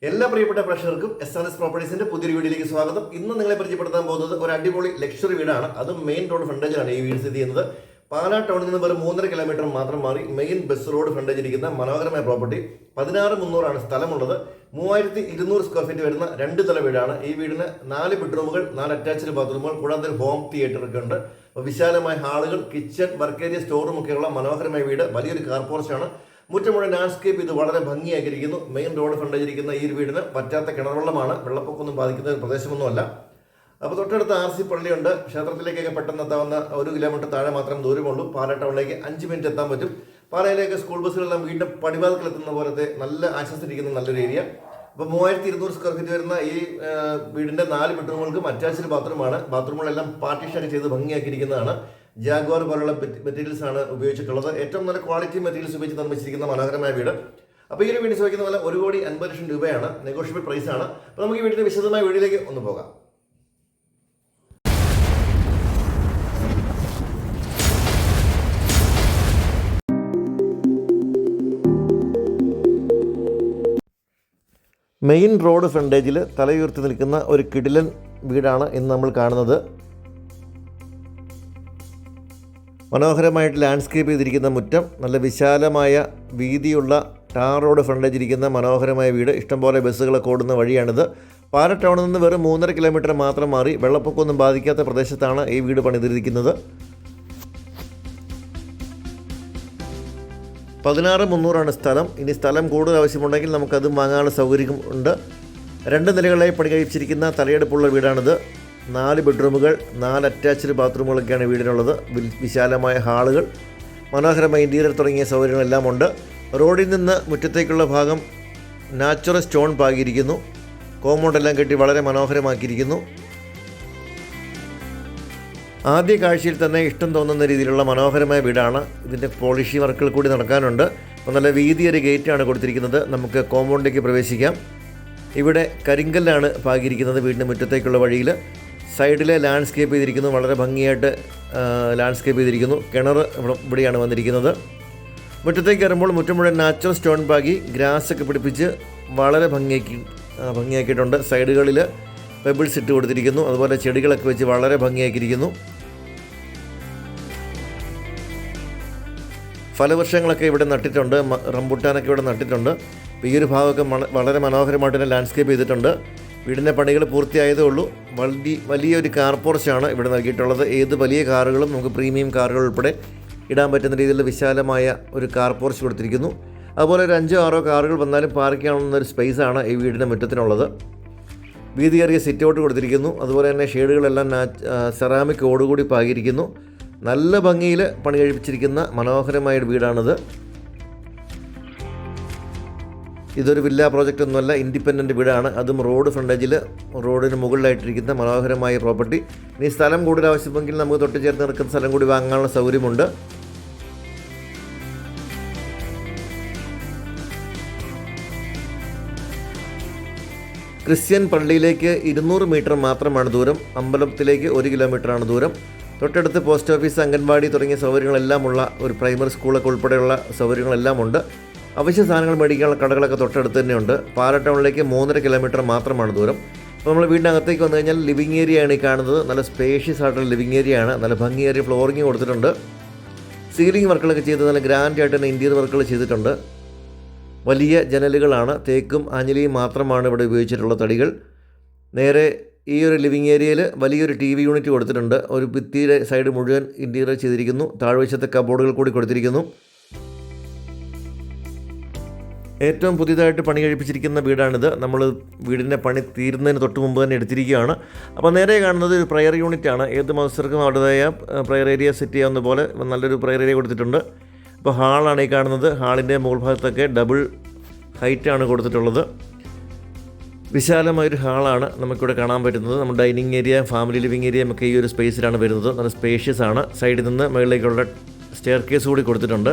എല്ലാ പ്രിയപ്പെട്ട പ്രേക്ഷകർക്കും SRS പ്രോപ്പർട്ടീസിന്റെ പുതിയൊരു വീഡിയോയിലേക്ക് സ്വാഗതം. ഇന്ന് നിങ്ങളെ പരിചയപ്പെടുത്താൻ പോകുന്നത് ഒരു അടിപൊളി ലക്ഷറി വീടാണ്. അത് മെയിൻ റോഡ് ഫ്രണ്ടേജിലാണ് ഈ വീട് സ്ഥിതി ചെയ്യുന്നത്. പാലാ ടൗണിൽ നിന്ന് വെറും 3.5 കിലോമീറ്റർ മാത്രം മാറി മെയിൻ ബസ് റോഡ് ഫ്രണ്ടേജ് ഇരിക്കുന്ന മനോഹരമായ പ്രോപ്പർട്ടി. 16,300 സ്ഥലമുള്ളത്. 3,200 സ്ക്വയർ ഫീറ്റ് വരുന്ന 2 തല വീടാണ്. ഈ വീടിന് 4 ബെഡ്റൂമുകൾ, 4 അറ്റാച്ച്ഡ് ബാത്റൂമുകൾ, കൂടാതെ ഹോം തിയേറ്റർ ഒക്കെ ഉണ്ട്. വിശാലമായ ഹാളുകൾ, കിച്ചൺ, വർക്ക് ഏരിയ, സ്റ്റോറും ഒക്കെയുള്ള മനോഹരമായ വീട്. വലിയൊരു കാർ പോർച്ചാണ്. മുറ്റം മുഴുവൻ ലാൻഡ്സ്കേപ്പ് ഇത് വളരെ ഭംഗിയാക്കിയിരിക്കുന്നു. മെയിൻ റോഡ് ഫ്രണ്ടേജ് ഇരിക്കുന്ന ഈ വീടിന് പറ്റാത്ത കിണർവെള്ളമാണ്. വെള്ളപ്പൊക്കമൊന്നും ബാധിക്കുന്ന പ്രദേശമൊന്നുമല്ല. അപ്പോൾ തൊട്ടടുത്ത് RC പള്ളിയുണ്ട്. ക്ഷേത്രത്തിലേക്കൊക്കെ പെട്ടെന്ന് എത്താവുന്ന 1 കിലോമീറ്റർ താഴെ മാത്രം ദൂരമുള്ളൂ. പാലാ ടൗണിലേക്ക് 5 മിനിറ്റ് എത്താൻ പറ്റും. പാലയിലേക്ക് സ്കൂൾ ബസ്സുകളെല്ലാം വീണ്ടും പടിവാതിൽക്കൽ എത്തുന്ന പോലത്തെ നല്ല ആശ്വസിച്ചിരിക്കുന്ന നല്ലൊരു ഏരിയ. അപ്പോൾ 3,200 സ്ക്വയർ ഫീറ്റ് വരുന്ന ഈ വീടിൻ്റെ 4 ബെഡ്റൂമുകൾക്കും അറ്റാച്ച്ഡ് ബാത്റൂമാണ്. ബാത്റൂമുകളെല്ലാം പാർട്ടീഷനൊക്കെ ചെയ്ത് ഭംഗിയാക്കിയിരിക്കുന്നതാണ്. ജാഗ്വാർ പോലുള്ള മെറ്റീരിയൽസ് ആണ് ഉപയോഗിച്ചിട്ടുള്ളത്. ഏറ്റവും നല്ല ക്വാളിറ്റി മെറ്റീരിയൽസ് ഉപയോഗിച്ച് നിർമ്മിച്ചിരിക്കുന്ന മനോഹരമായ വീട്. അപ്പോൾ ഈ ഒരു വീട് ചോദിക്കുന്ന പോലെ 1,50,00,000 രൂപയാണ്. നെഗോഷ്യബിൾ പ്രൈസ് ആണ്. അപ്പോൾ നമുക്ക് ഈ വീടിൻ്റെ വിശദമായ വീഡിയോയിലേക്ക് ഒന്ന് പോകാം. മെയിൻ റോഡ് ഫ്രണ്ടേജിൽ തലയുയർത്തി നിൽക്കുന്ന ഒരു കിടിലൻ വീടാണ് ഇന്ന് നമ്മൾ കാണുന്നത്. മനോഹരമായിട്ട് ലാൻഡ്സ്കേപ്പ് ചെയ്തിരിക്കുന്ന മുറ്റം, നല്ല വിശാലമായ വീതിയുള്ള ടാർ റോഡ് ഫ്രണ്ടേജ് ഇരിക്കുന്ന മനോഹരമായ വീട്. ഇഷ്ടംപോലെ ബസ്സുകളൊക്കെ ഓടുന്ന വഴിയാണിത്. പാലാ ടൗണിൽ നിന്ന് വെറും 3.5 കിലോമീറ്റർ മാത്രം മാറി വെള്ളപ്പൊക്കമൊന്നും ബാധിക്കാത്ത പ്രദേശത്താണ് ഈ വീട് പണിതിരിക്കുന്നത്. 16,300 സ്ഥലം. ഇനി സ്ഥലം കൂടുതൽ ആവശ്യമുണ്ടെങ്കിൽ നമുക്കത് വാങ്ങാനുള്ള സൗകര്യം ഉണ്ട്. 2 നിലകളായി പണി കഴിച്ചിരിക്കുന്ന തലയെടുപ്പുള്ള വീടാണിത്. 4 ബെഡ്റൂമുകൾ, 4 അറ്റാച്ച്ഡ് ബാത്റൂമുകളൊക്കെയാണ് വീടിനുള്ളത്. വിശാലമായ ഹാളുകൾ, മനോഹരമായ ഇൻറ്റീരിയർ തുടങ്ങിയ സൗകര്യങ്ങളെല്ലാം ഉണ്ട്. റോഡിൽ നിന്ന് മുറ്റത്തേക്കുള്ള ഭാഗം നാച്ചുറൽ സ്റ്റോൺ പാകിയിരിക്കുന്നു. കോമ്പൗണ്ടെല്ലാം കെട്ടി വളരെ മനോഹരമാക്കിയിരിക്കുന്നു. ആദ്യ കാഴ്ചയിൽ തന്നെ ഇഷ്ടം തോന്നുന്ന രീതിയിലുള്ള മനോഹരമായ വീടാണ്. ഇതിൻ്റെ പോളിഷി വർക്കുകൾ കൂടി നടക്കാനുണ്ട്. അപ്പോൾ നല്ല വീതിയൊരു ഗേറ്റാണ് കൊടുത്തിരിക്കുന്നത്. നമുക്ക് കോമ്പൗണ്ടിലേക്ക് പ്രവേശിക്കാം. ഇവിടെ കരിങ്കല്ലാണ് പാകിയിരിക്കുന്നത്. വീടിൻ്റെ മുറ്റത്തേക്കുള്ള വഴിയിൽ സൈഡിലെ ലാൻഡ്സ്കേപ്പ് ചെയ്തിരിക്കുന്നു. വളരെ ഭംഗിയായിട്ട് ലാൻഡ്സ്കേപ്പ് ചെയ്തിരിക്കുന്നു. കിണർ ഇവിടെയാണ് വന്നിരിക്കുന്നത്. മുറ്റത്തേക്ക് കയറുമ്പോൾ മുറ്റം മുഴുവൻ നാച്ചുറൽ സ്റ്റോൺ പാകി ഗ്രാസൊക്കെ പിടിപ്പിച്ച് വളരെ ഭംഗിയാക്കിയിട്ടുണ്ട്. സൈഡുകളിൽ പെബിൾസ് ഇട്ട് കൊടുത്തിരിക്കുന്നു. അതുപോലെ ചെടികളൊക്കെ വെച്ച് വളരെ ഭംഗിയാക്കിയിരിക്കുന്നു. ഫലവൃക്ഷങ്ങളൊക്കെ ഇവിടെ നട്ടിട്ടുണ്ട്. റംബുട്ടാനൊക്കെ ഇവിടെ നട്ടിട്ടുണ്ട്. ഈ ഒരു ഭാഗമൊക്കെ വളരെ മനോഹരമായിട്ട് തന്നെ ലാൻഡ്സ്കേപ്പ് ചെയ്തിട്ടുണ്ട്. വീടിൻ്റെ പണികൾ പൂർത്തിയായതേ ഉള്ളൂ. വലിയൊരു കാർ പോർച്ചാണ് ഇവിടെ നൽകിയിട്ടുള്ളത്. ഏത് വലിയ കാറുകളും നമുക്ക് പ്രീമിയം കാറുകൾ ഉൾപ്പെടെ ഇടാൻ പറ്റുന്ന രീതിയിലുള്ള വിശാലമായ ഒരു കാർ പോർച്ച് കൊടുത്തിരിക്കുന്നു. അതുപോലെ ഒരു 5-6 കാറുകൾ വന്നാലും പാർക്ക് ചെയ്യാവുന്ന ഒരു സ്പേസാണ് ഈ വീടിൻ്റെ മുറ്റത്തിനുള്ളത്. വീതിയേറിയ സിറ്റ് ഔട്ട് കൊടുത്തിരിക്കുന്നു. അതുപോലെ തന്നെ ഷെയ്ഡുകളെല്ലാം സെറാമിക് ഓടുകൂടി പാകിയിരിക്കുന്നു. നല്ല ഭംഗിയിൽ പണി കഴിപ്പിച്ചിരിക്കുന്ന മനോഹരമായ വീടാണിത്. ഇതൊരു വില്ല പ്രോജക്റ്റ് ഒന്നുമല്ല, ഇൻഡിപെൻഡൻറ്റ് വീടാണ്. അതും റോഡ് ഫ്രണ്ടേജിൽ റോഡിന് മുകളിലായിട്ടിരിക്കുന്ന മനോഹരമായ പ്രോപ്പർട്ടി. ഇനി സ്ഥലം കൂടുതൽ ആവശ്യമെങ്കിൽ നമുക്ക് തൊട്ട് ചേർന്ന് നിൽക്കുന്ന സ്ഥലം കൂടി വാങ്ങാനുള്ള സൗകര്യമുണ്ട്. ക്രിസ്ത്യൻ പള്ളിയിലേക്ക് 200 മീറ്റർ മാത്രമാണ് ദൂരം. അമ്പലത്തിലേക്ക് 1 കിലോമീറ്ററാണ് ദൂരം. തൊട്ടടുത്ത് പോസ്റ്റ് ഓഫീസ്, അംഗൻവാടി തുടങ്ങിയ സൗകര്യങ്ങളെല്ലാം ഉള്ള ഒരു പ്രൈമറി സ്കൂളൊക്കെ ഉൾപ്പെടെയുള്ള സൗകര്യങ്ങളെല്ലാം ഉണ്ട്. അവശ്യ സാധനങ്ങൾ മേടിക്കാനുള്ള കടകളൊക്കെ തൊട്ടടുത്ത് തന്നെയുണ്ട്. പാലാ ടൗണിലേക്ക് 3.5 കിലോമീറ്റർ മാത്രമാണ് ദൂരം. അപ്പോൾ നമ്മൾ വീടിനകത്തേക്ക് വന്നു കഴിഞ്ഞാൽ ലിവിങ് ഏരിയയാണ് ഈ കാണുന്നത്. നല്ല സ്പേഷ്യസ് ആയിട്ടുള്ള ലിവിങ് ഏരിയയാണ്. നല്ല ഭംഗിയേറിയ ഫ്ലോറിങ് കൊടുത്തിട്ടുണ്ട്. സീലിംഗ് വർക്കുകളൊക്കെ ചെയ്ത് നല്ല ഗ്രാൻഡായിട്ട് തന്നെ ഇൻറ്റീരിയർ വർക്കുകൾ ചെയ്തിട്ടുണ്ട്. വലിയ ജനലുകളാണ്. തേക്കും ആഞ്ഞിലിയും മാത്രമാണ് ഇവിടെ ഉപയോഗിച്ചിട്ടുള്ള തടികൾ. നേരെ ഈ ഒരു ലിവിങ് ഏരിയയിൽ വലിയൊരു TV യൂണിറ്റ് കൊടുത്തിട്ടുണ്ട്. ഒരു ഭിത്തിയുടെ സൈഡ് മുഴുവൻ ഇൻറ്റീരിയർ ചെയ്തിരിക്കുന്നു. താഴ്വശത്തെ കബോർഡുകൾ കൂടി കൊടുത്തിരിക്കുന്നു. ഏറ്റവും പുതിയതായിട്ട് പണി കഴിപ്പിച്ചിരിക്കുന്ന വീടാണിത്. നമ്മൾ വീടിൻ്റെ പണി തീരുന്നതിന് തൊട്ട് മുമ്പ് തന്നെ എടുത്തിരിക്കുകയാണ്. അപ്പോൾ നേരെ കാണുന്നത് ഒരു പ്രയർ യൂണിറ്റാണ്. ഏത് മത്സരക്കും അവരുടേതായ പ്രയർ ഏരിയ സെറ്റ് ചെയ്യാവുന്ന പോലെ നല്ലൊരു പ്രയർ ഏരിയ കൊടുത്തിട്ടുണ്ട്. ഇപ്പോൾ ഹാളാണ് ഈ കാണുന്നത്. ഹാളിൻ്റെ മുകൾ ഭാഗത്തൊക്കെ ഡബിൾ ഹൈറ്റാണ് കൊടുത്തിട്ടുള്ളത്. വിശാലമായൊരു ഹാളാണ് നമുക്കിവിടെ കാണാൻ പറ്റുന്നത്. നമ്മുടെ dining area, family living area ഒക്കെ ഈ ഒരു സ്പേസിലാണ് വരുന്നത്. നല്ല സ്പേഷ്യസ് ആണ്. സൈഡിൽ നിന്ന് മുകളിലേക്കുള്ള സ്റ്റെയർ കേസ് കൂടി കൊടുത്തിട്ടുണ്ട്.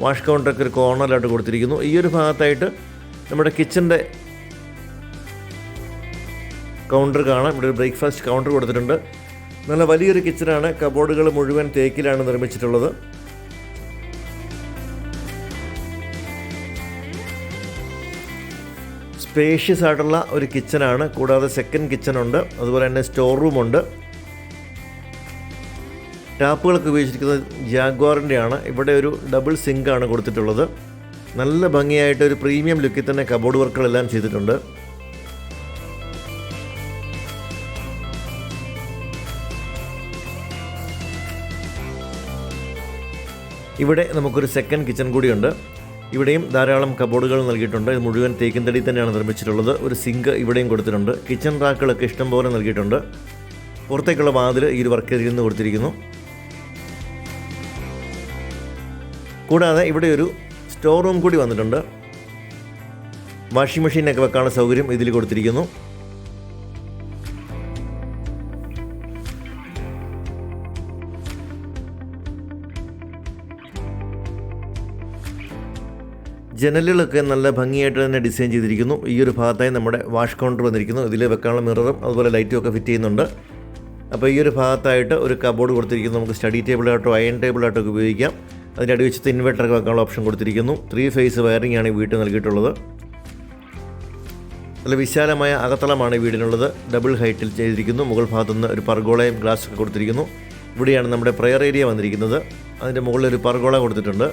വാഷ് കൗണ്ടറൊക്കെ ഒരു കോർണറിലായിട്ട് കൊടുത്തിരിക്കുന്നു. ഈ ഒരു ഭാഗത്തായിട്ട് നമ്മുടെ കിച്ചൻ്റെ കൗണ്ടർ കാണാം. ഇവിടെ ഒരു ബ്രേക്ക്ഫാസ്റ്റ് കൗണ്ടർ കൊടുത്തിട്ടുണ്ട്. നല്ല വലിയൊരു കിച്ചനാണ്. കബോർഡുകൾ മുഴുവൻ തേക്കിലാണ് നിർമ്മിച്ചിട്ടുള്ളത്. സ്പേഷ്യസ് ആയിട്ടുള്ള ഒരു കിച്ചനാണ്. കൂടാതെ സെക്കൻഡ് കിച്ചണുണ്ട്, അതുപോലെ തന്നെ സ്റ്റോർ റൂമുണ്ട്. ടാപ്പുകളൊക്കെ ഉപയോഗിച്ചിരിക്കുന്നത് ജാഗ്വാറിൻ്റെയാണ്. ഇവിടെ ഒരു ഡബിൾ സിങ്കാണ് കൊടുത്തിട്ടുള്ളത്. നല്ല ഭംഗിയായിട്ട് ഒരു പ്രീമിയം ലുക്കിൽ തന്നെ കബോർഡ് വർക്കുകളെല്ലാം ചെയ്തിട്ടുണ്ട്. ഇവിടെ നമുക്കൊരു സെക്കൻഡ് കിച്ചൺ കൂടിയുണ്ട്. ഇവിടെയും ധാരാളം കബോർഡുകൾ നൽകിയിട്ടുണ്ട്. ഇത് മുഴുവൻ തേക്കിൻ തടി തന്നെയാണ് നിർമ്മിച്ചിട്ടുള്ളത്. ഒരു സിങ്ക് ഇവിടെയും കൊടുത്തിട്ടുണ്ട്. കിച്ചൺ റാക്കുകളൊക്കെ ഇഷ്ടംപോലെ നൽകിയിട്ടുണ്ട്. പുറത്തേക്കുള്ള വാതിൽ ഈ ഒരു വർക്ക് ഏരിയയിൽ നിന്ന് കൊടുത്തിരിക്കുന്നു. കൂടാതെ ഇവിടെ ഒരു സ്റ്റോർ റൂം കൂടി വന്നിട്ടുണ്ട്. വാഷിംഗ് മെഷീനൊക്കെ വെക്കാനുള്ള സൗകര്യം ഇതിൽ കൊടുത്തിരിക്കുന്നു. ജനലുകളൊക്കെ നല്ല ഭംഗിയായിട്ട് തന്നെ ഡിസൈൻ ചെയ്തിരിക്കുന്നു. ഈ ഒരു ഭാഗത്തായി നമ്മുടെ വാഷ് കൗണ്ടർ വന്നിരിക്കുന്നു. ഇതിൽ വെക്കാനുള്ള മിററും അതുപോലെ ലൈറ്റും ഒക്കെ ഫിറ്റ് ചെയ്യുന്നുണ്ട്. അപ്പോൾ ഈ ഒരു ഭാഗത്തായിട്ട് ഒരു കബോർഡ് കൊടുത്തിരിക്കുന്നു. നമുക്ക് സ്റ്റഡി ടേബിളായിട്ടോ അയൺ ടേബിളായിട്ടോ ഒക്കെ ഉപയോഗിക്കാം. അതിൻ്റെ അടിവശത്ത് ഇൻവെർട്ടറൊക്കെ വെക്കാനുള്ള ഓപ്ഷൻ കൊടുത്തിരിക്കുന്നു. 3 ഫേസ് വയറിംഗ് ആണ് ഈ വീട്ടിൽ നൽകിയിട്ടുള്ളത്. നല്ല വിശാലമായ അകത്തളമാണ് ഈ വീടിനുള്ളത്. ഡബിൾ ഹൈറ്റിൽ ചെയ്തിരിക്കുന്നു. മുകൾ ഭാഗത്തുനിന്ന് ഒരു പർഗോളയും ഗ്ലാസ്സൊക്കെ കൊടുത്തിരിക്കുന്നു. ഇവിടെയാണ് നമ്മുടെ പ്രെയർ ഏരിയ വന്നിരിക്കുന്നത്. അതിൻ്റെ മുകളിൽ ഒരു പർഗോള കൊടുത്തിട്ടുണ്ട്.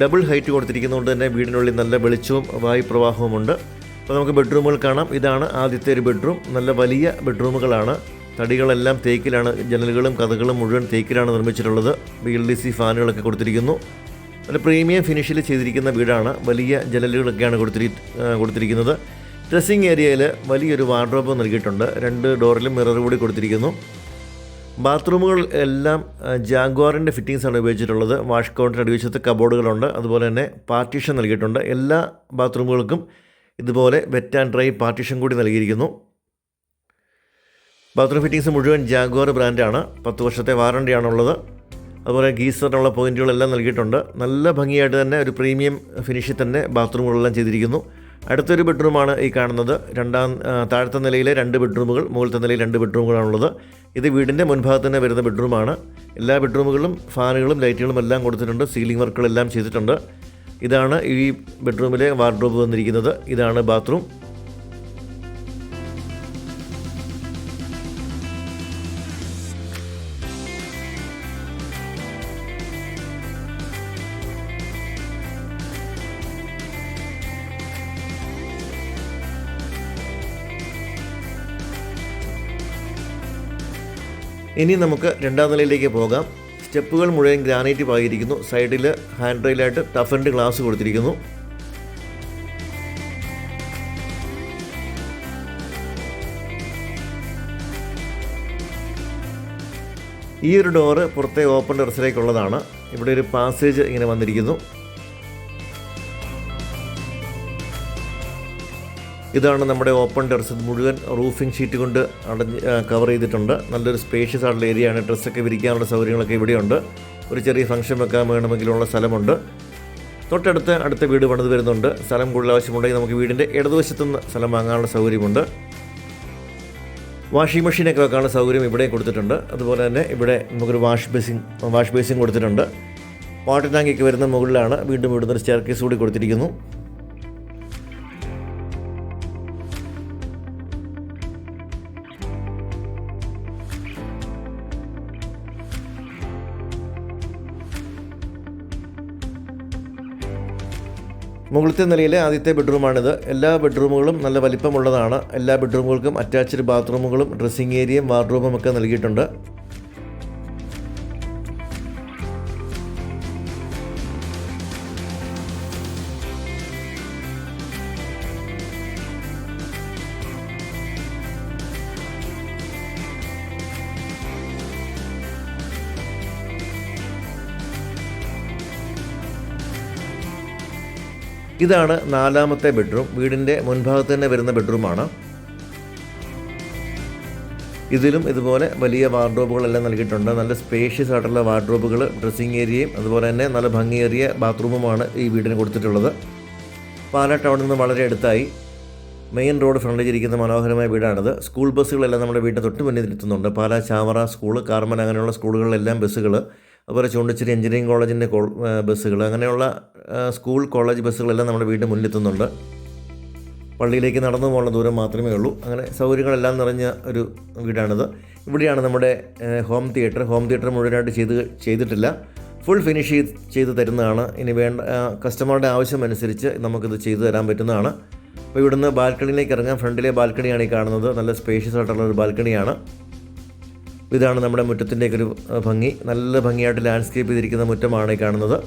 ഡബിൾ ഹൈറ്റ് കൊടുത്തിരിക്കുന്നതുകൊണ്ട് തന്നെ വീടിനുള്ളിൽ നല്ല വെളിച്ചവും വായുപ്രവാഹവുമുണ്ട്. അപ്പോൾ നമുക്ക് ബെഡ്റൂമുകൾ കാണാം. ഇതാണ് ആദ്യത്തെ ഒരു ബെഡ്റൂം. നല്ല വലിയ ബെഡ്റൂമുകളാണ്. തടികളെല്ലാം തേക്കിലാണ്. ജനലുകളും കഥകളും മുഴുവൻ തേക്കിലാണ് നിർമ്മിച്ചിട്ടുള്ളത്. BLDC ഫാനുകളൊക്കെ കൊടുത്തിരിക്കുന്നു. നല്ല പ്രീമിയം ഫിനിഷിൽ ചെയ്തിരിക്കുന്ന വീടാണ്. വലിയ ജനലുകളൊക്കെയാണ് കൊടുത്തിരിക്കുന്നത്. ഡ്രസ്സിംഗ് ഏരിയയിൽ വലിയൊരു വാർഡ്രോബ് നൽകിയിട്ടുണ്ട്. 2 ഡോറിലും മിറർ കൂടി കൊടുത്തിരിക്കുന്നു. ബാത്റൂമുകൾ എല്ലാം ജാഗ്വാറിൻ്റെ ഫിറ്റിങ്സാണ് ഉപയോഗിച്ചിട്ടുള്ളത്. വാഷ് കൗണ്ടർ അടിവശത്ത് കബോർഡുകളുണ്ട്. അതുപോലെ തന്നെ പാർട്ടീഷൻ നൽകിയിട്ടുണ്ട്. എല്ലാ ബാത്റൂമുകൾക്കും ഇതുപോലെ വെറ്റ് ആൻഡ് ഡ്രൈ പാർട്ടീഷൻ കൂടി നൽകിയിരിക്കുന്നു. ബാത്റൂം ഫിറ്റിങ്സ് മുഴുവൻ ജാഗ്വാർ ബ്രാൻഡാണ്. 10 വർഷത്തെ വാറണ്ടിയാണുള്ളത്. അതുപോലെ ഗീസറിനുള്ള പോയിൻറ്റുകളെല്ലാം നൽകിയിട്ടുണ്ട്. നല്ല ഭംഗിയായിട്ട് തന്നെ ഒരു പ്രീമിയം ഫിനിഷിൽ തന്നെ ബാത്റൂമുകളെല്ലാം ചെയ്തിരിക്കുന്നു. അടുത്തൊരു ബെഡ്റൂമാണ് ഈ കാണുന്നത്. താഴത്തെ നിലയിലെ 2 ബെഡ്റൂമുകൾ, മുകളിലത്തെ നിലയിൽ 2 ബെഡ്റൂമുകളാണുള്ളത്. ഇത് വീടിൻ്റെ മുൻഭാഗത്ത് തന്നെ വരുന്ന ബെഡ്റൂമാണ്. എല്ലാ ബെഡ്റൂമുകളിലും ഫാനുകളും ലൈറ്റുകളും എല്ലാം കൊടുത്തിട്ടുണ്ട്. സീലിംഗ് വർക്കുകളെല്ലാം ചെയ്തിട്ടുണ്ട്. ഇതാണ് ഈ ബെഡ്റൂമിലെ വാർഡ്രോബ് വന്നിരിക്കുന്നത്. ഇതാണ് ബാത്റൂം. ഇനി നമുക്ക് 2ാം നിലയിലേക്ക് പോകാം. സ്റ്റെപ്പുകൾ മുഴുവൻ ഗ്രാനൈറ്റ് പാകിയിരിക്കുന്നു. സൈഡിൽ ഹാൻഡ് റെയിലായിട്ട് ടഫൻഡ് ഗ്ലാസ് കൊടുത്തിരിക്കുന്നു. ഈ ഒരു ഡോറ് പുറത്തെ ഓപ്പൺ ടെറസിലേക്കുള്ളതാണ്. ഇവിടെ ഒരു പാസേജ് ഇങ്ങനെ വന്നിരിക്കുന്നു. ഇതാണ് നമ്മുടെ ഓപ്പൺ ടെറസ്. മുഴുവൻ റൂഫിംഗ് ഷീറ്റ് കൊണ്ട് കവർ ചെയ്തിട്ടുണ്ട്. നല്ലൊരു സ്പേഷ്യസ് ആയിട്ടുള്ള ഏരിയയാണ്. ഡ്രസ്സൊക്കെ വിരിക്കാനുള്ള സൗകര്യങ്ങളൊക്കെ ഇവിടെയുണ്ട്. ഒരു ചെറിയ ഫംഗ്ഷൻ വെക്കാൻ വേണമെങ്കിലുള്ള സ്ഥലമുണ്ട്. അടുത്ത വീട് പണിത് വരുന്നുണ്ട്. സ്ഥലം കൂടുതൽ ആവശ്യമുണ്ടെങ്കിൽ നമുക്ക് വീടിൻ്റെ ഇടതുവശത്തുനിന്ന് സ്ഥലം വാങ്ങാനുള്ള സൗകര്യമുണ്ട്. വാഷിംഗ് മെഷീനൊക്കെ വെക്കാനുള്ള സൗകര്യം ഇവിടെ കൊടുത്തിട്ടുണ്ട്. അതുപോലെ തന്നെ ഇവിടെ നമുക്കൊരു വാഷ് ബേസിൻ കൊടുത്തിട്ടുണ്ട്. വാട്ടർ ടാങ്കൊക്കെ വരുന്ന മുകളിലാണ്. വീണ്ടും ഇവിടുന്നൊരു സ്റ്റെയർ കേസ് കൂടി കൊടുത്തിരിക്കുന്നു. മുകളിലത്തെ നിലയിലെ ആദ്യത്തെ ബെഡ്റൂമാണിത്. എല്ലാ ബെഡ്റൂമുകളും നല്ല വലിപ്പമുള്ളതാണ്. എല്ലാ ബെഡ്റൂമുകൾക്കും അറ്റാച്ച്ഡ് ബാത്റൂമുകളും ഡ്രസ്സിംഗ് ഏരിയയും വാർഡ്രോബും ഒക്കെ നൽകിയിട്ടുണ്ട്. ഇതാണ് 4ാമത്തെ ബെഡ്റൂം. വീടിൻ്റെ മുൻഭാഗത്ത് തന്നെ വരുന്ന ബെഡ്റൂമാണ്. ഇതിലും ഇതുപോലെ വലിയ വാർഡ്രോബുകളെല്ലാം നൽകിയിട്ടുണ്ട്. നല്ല സ്പേഷ്യസ് ആയിട്ടുള്ള വാർഡ്രോബുകൾ, ഡ്രസ്സിംഗ് ഏരിയയും അതുപോലെ തന്നെ നല്ല ഭംഗിയേറിയ ബാത്റൂമുമാണ് ഈ വീടിന് കൊടുത്തിട്ടുള്ളത്. പാലാ ടൗണിൽ നിന്ന് വളരെ അടുത്തായി മെയിൻ റോഡ് ഫ്രണ്ടിലിരിക്കുന്ന മനോഹരമായ വീടാണിത്. സ്കൂൾ ബസ്സുകളെല്ലാം നമ്മുടെ വീടിന് തൊട്ട് മുന്നിൽ എത്തുന്നുണ്ട്. പാലാ ചാവറ സ്കൂൾ, കാർമൻ അങ്ങനെയുള്ള സ്കൂളുകളിലെല്ലാം ബസ്സുകൾ, അതുപോലെ ചൂണ്ടിച്ചിരി എഞ്ചിനീയറിംഗ് കോളേജിൻ്റെ ബസ്സുകൾ, അങ്ങനെയുള്ള സ്കൂൾ കോളേജ് ബസ്സുകളെല്ലാം നമ്മുടെ വീടിന് മുന്നിലെത്തുന്നുണ്ട്. പള്ളിയിലേക്ക് നടന്നു പോകാനുള്ള ദൂരം മാത്രമേ ഉള്ളൂ. അങ്ങനെ സൗകര്യങ്ങളെല്ലാം നിറഞ്ഞ ഒരു വീടാണിത്. ഇവിടെയാണ് നമ്മുടെ ഹോം തിയേറ്റർ മുഴുവനായിട്ട് ചെയ്തിട്ടില്ല. ഫുൾ ഫിനിഷ് ചെയ്ത് തരുന്നതാണ്. ഇനി വേണ്ട കസ്റ്റമറുടെ ആവശ്യമനുസരിച്ച് നമുക്കിത് ചെയ്തു തരാൻ പറ്റുന്നതാണ്. അപ്പോൾ ഇവിടുന്ന് ബാൽക്കണിയിലേക്ക് ഇറങ്ങാം. ഫ്രണ്ടിലെ ബാൽക്കണിയാണ് ഈ കാണുന്നത്. നല്ല സ്പേഷ്യസ് ആയിട്ടുള്ള ഒരു ബാൽക്കണിയാണ്. ഇതാണ് നമ്മുടെ മുറ്റത്തിൻ്റെയൊക്കെ ഒരു ഭംഗി. നല്ല ഭംഗിയായിട്ട് ലാൻഡ്സ്കേപ്പ് ചെയ്തിരിക്കുന്ന മുറ്റമാണ് ഈ കാണുന്നത്.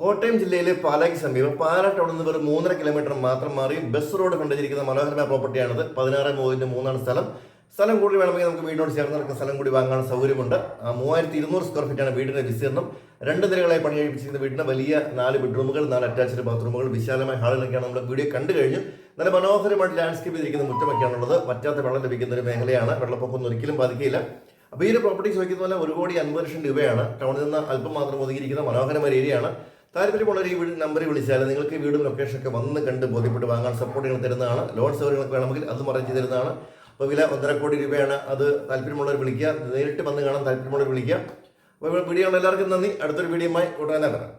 കോട്ടയം ജില്ലയിലെ പാലായ്ക്ക് സമീപം പാലാ ടൗണിൽ നിന്ന് വെറും 3.5 കിലോമീറ്റർ മാത്രം മാറി ബസ് റോഡ് കണ്ടിരിക്കുന്ന മനോഹരമായ പ്രോപ്പർട്ടിയാണിത്. 16.3 സ്ഥലം കൂടുതൽ വേണമെങ്കിൽ നമുക്ക് വീടിനോട് ചേർന്ന് നടക്കുന്ന സ്ഥലം കൂടി വാങ്ങാൻ സൗകര്യമുണ്ട്. 3200 സ്ക്വയർ ഫീറ്റാണ് വീടിന്റെ വിസ്തീർണം. 2 നിലകളായി പണി കഴിപ്പിച്ചിരിക്കുന്ന വീടിന് വലിയ 4 ബെഡ്റൂമുകൾ, 4 അറ്റാച്ച്ഡ് ബാത്റൂമുകൾ, വിശാലമായ ഹാളുകളൊക്കെയാണ് നമ്മൾ വീഡിയോ കണ്ടു കഴിഞ്ഞു. നല്ല മനോഹരമായിട്ട് ലാൻഡ്സ്കേപ്പ് ചെയ്തിരിക്കുന്ന മുറ്റമൊക്കെയാണുള്ളത്. പറ്റാത്ത വെള്ളം ലഭിക്കുന്ന ഒരു മേഖലയാണ്. വെള്ളപ്പൊക്കമൊന്നും ഒരിക്കലും ബാധിക്കില്ല. അപ്പോൾ ഈ ഒരു പ്രോപ്പർട്ടി ചോദിക്കുന്ന പോലെ 1,50,00,000 രൂപയാണ്. ടൗണിൽ നിന്ന് അല്പം മാത്രം ഒതുങ്ങിയിരിക്കുന്ന മനോഹരമായ ഏരിയയാണ്. താല്പര്യമുള്ള ഈ വീട് നമ്പറിൽ വിളിച്ചാൽ നിങ്ങൾക്ക് വീടും ലൊക്കേഷനൊക്കെ വന്ന് കണ്ട് ബോധ്യപ്പെട്ട് വാങ്ങാൻ സപ്പോർട്ടുകൾ തരുന്നതാണ്. ലോൺ സൗകര്യങ്ങളൊക്കെ വേണമെങ്കിൽ അതും അറേഞ്ച് ചെയ്ത് തരുന്നതാണ്. അപ്പോൾ വില 1.5 കോടി രൂപയാണ്. അത് താല്പര്യമുള്ളവർ വിളിക്കുക. നേരിട്ട് വന്ന് കാണാൻ താല്പര്യമുള്ളവർ വിളിക്കുക. അപ്പോൾ വീഡിയോ എല്ലാവർക്കും നന്ദി. അടുത്തൊരു വീഡിയോയുമായി ഉടനെ വരാം.